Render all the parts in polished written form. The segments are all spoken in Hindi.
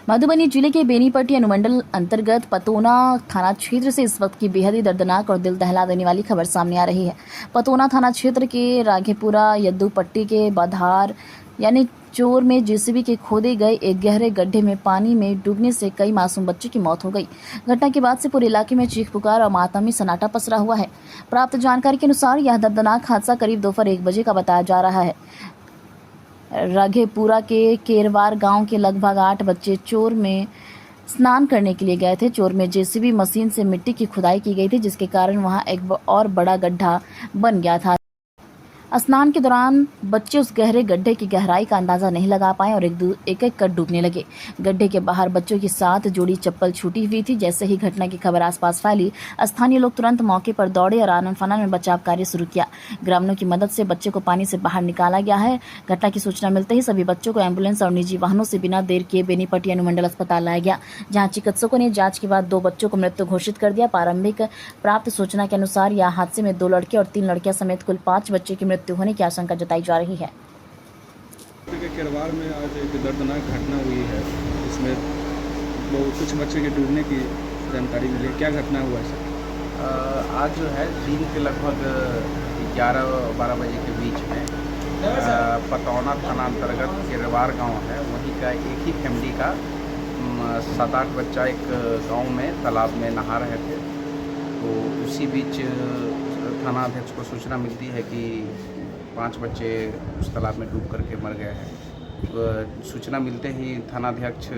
मधुबनी जिले के बेनीपट्टी अनुमंडल अंतर्गत पतोना थाना क्षेत्र से इस वक्त की बेहद ही दर्दनाक और दिल दहला देने वाली खबर सामने आ रही है। पतोना थाना क्षेत्र के राघेपुरा यद्दूपट्टी के बधार यानी चोर में जेसीबी के खोदे गए एक गहरे गड्ढे में पानी में डूबने से कई मासूम बच्चों की मौत हो गई। घटना के बाद से पूरे इलाके में चीख पुकार और मातमी सन्नाटा पसरा हुआ है। प्राप्त जानकारी के अनुसार यह दर्दनाक हादसा करीब दोपहर 1 बजे का बताया जा रहा है। राघेपुरा के केरवार गांव के लगभग 8 बच्चे चोर में स्नान करने के लिए गए थे। चोर में जेसीबी मशीन से मिट्टी की खुदाई की गई थी, जिसके कारण वहां एक और बड़ा गड्ढा बन गया था। स्नान के दौरान बच्चे उस गहरे गड्ढे की गहराई का अंदाजा नहीं लगा पाए और एक एक कर डूबने लगे। गड्ढे के बाहर बच्चों की 7 जोड़ी चप्पल छूटी हुई थी। जैसे ही घटना की खबर आसपास फैली, स्थानीय लोग तुरंत मौके पर दौड़े और आनन फानन में बचाव कार्य शुरू किया। ग्रामीणों की मदद से बच्चे को पानी से बाहर निकाला गया है। घटना की सूचना मिलते ही सभी बच्चों को एम्बुलेंस और निजी वाहनों से बिना देर किए बेनीपट्टी अनुमंडल अस्पताल लाया गया, जहाँ चिकित्सकों ने जाँच के बाद 2 बच्चों को मृत घोषित कर दिया। प्रारंभिक प्राप्त सूचना के अनुसार यह हादसे में 2 लड़के और 3 लड़कियां समेत कुल 5 बच्चे की मृत्यु होने की आशंका जताई जा रही है। केरवार में आज एक दर्दनाक घटना हुई है। इसमें कुछ बच्चे के डूबने की जानकारी मिली। क्या घटना हुआ है सर? आज जो है दिन के लगभग 11-12 बजे के बीच में पतौना थाना अंतर्गत केरवार गांव है, वहीं का एक ही फैमिली का 7-8 बच्चा एक गांव में तालाब में नहा रहे थे। तो उसी बीच थाना अध्यक्ष को सूचना मिलती है कि 5 बच्चे उस तालाब में डूब करके मर गए हैं। तो सूचना मिलते ही थानाध्यक्ष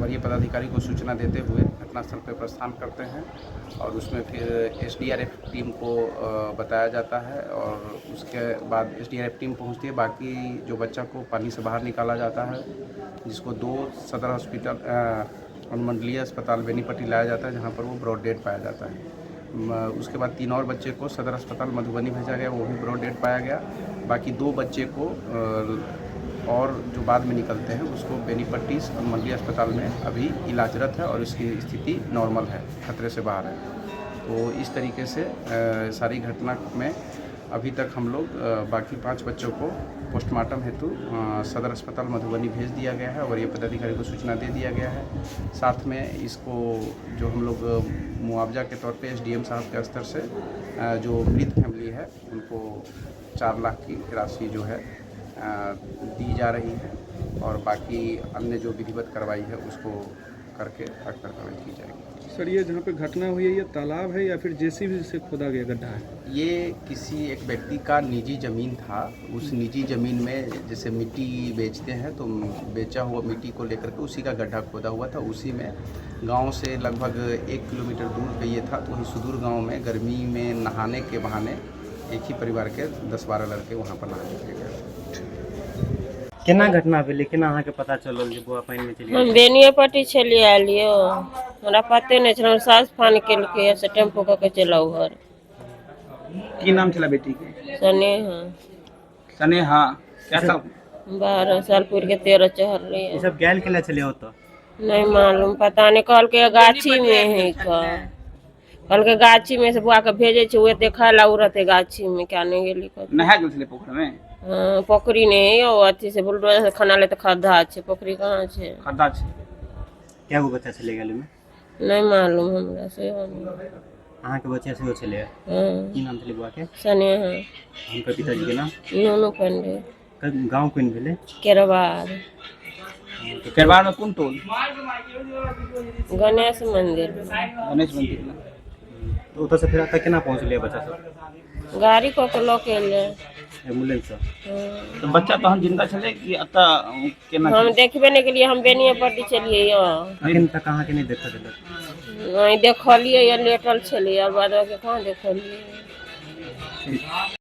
वरीय पदाधिकारी को सूचना देते हुए घटनास्थल पर प्रस्थान करते हैं और उसमें फिर एसडीआरएफ टीम को बताया जाता है और उसके बाद एसडीआरएफ टीम पहुंचती है। बाकी जो बच्चा को पानी से बाहर निकाला जाता है, जिसको 2 सदर हॉस्पिटल अनुमंडलीय अस्पताल बेनीपट्टी लाया जाता है, जहाँ पर वो ब्रॉड डेड पाया जाता है। उसके बाद 3 और बच्चे को सदर अस्पताल मधुबनी भेजा गया, वो भी ब्रॉड डेड पाया गया। बाकी 2 बच्चे को और जो बाद में निकलते हैं उसको बेनीपट्टी अनुमंडलीय अस्पताल में अभी इलाजरत है और उसकी स्थिति नॉर्मल है, खतरे से बाहर है। तो इस तरीके से सारी घटना में अभी तक हम लोग बाकी 5 बच्चों को पोस्टमार्टम हेतु सदर अस्पताल मधुबनी भेज दिया गया है और ये पदाधिकारी को सूचना दे दिया गया है। साथ में इसको जो हम लोग मुआवजा के तौर पे एसडीएम साहब के स्तर से जो मृत फैमिली है उनको 4 लाख की राशि जो है दी जा रही है और बाकी अन्य जो विधिवत कार्रवाई है उसको करके अक्सर कार्रवाई की जाएगी। सर, ये जहाँ पे घटना हुई है ये तालाब है या फिर जेसीबी से खोदा गया गड्ढा है? ये किसी एक व्यक्ति का निजी ज़मीन था। उस निजी ज़मीन में जैसे मिट्टी बेचते हैं तो बेचा हुआ मिट्टी को लेकर के उसी का गड्ढा खोदा हुआ था। उसी में गांव से लगभग 1 किलोमीटर दूर पे ये था। तो वहीं सुदूर गांव में गर्मी में नहाने के बहाने एक ही परिवार के 10-12 लड़के वहाँ पर नहाने के लिए गए। केना घटना भेलै, केना अहाँके पता चलल जे बुआ पानि में चलि गेल? हम बेनियेपट्टी चलि आलियो, हमरा पते नहीं छल। सास फोन केलकै से टेम्पो कऽ के चलाउ घर। की नाम छला बेटी के? स्नेहा। स्नेहा। क्या सब 12 साल पूर के 13 चढ़ रही ई है। सब गेल केला छलै ओतऽ? नहीं मालूम, पता नहीं। कहलकै गाछी में है का, कहलकै गाछी में से बुआ के भेजे छै, वो देखा ला रहते गाछी में। क्या नहीं गेली नहा गेल छलै पोखर में? हाँ, पोखरी नहीं यो अथी से बुलडोजर से खाना ले तो खड्डा छै, पोखरी कहाँ छै? खड्डा छै। कए गो बच्चा छलै गेल में? नहीं मालूम हमरा से। अहाँके बच्चा सेहो छलै? हाँ, की नाम छलै बुआ के? स्नेहा। हुनकर पिताजी के नाम? नूनू पंडित। गाँव कोन भेलै? केरवार। तो केरवार में कौन टोल? गणेश मंदिर। गणेश मंदिर में। तो ओतऽ से फिर एतऽ केना पहुँचलै बच्चा सब? गाड़ी को के लऽ के एलै। एम्बुलेंस से? तो बच्चा तहन जिंदा छलै कि एतऽ केना? हम देखबे नहीं केलिए, हम बेनियेपट्टी चलिए यो। अखन तक अहाँके नहीं देखऽ देलक? नहीं देखलिए, ये लेटल छलिए और बाद में कहाँ देखलिए।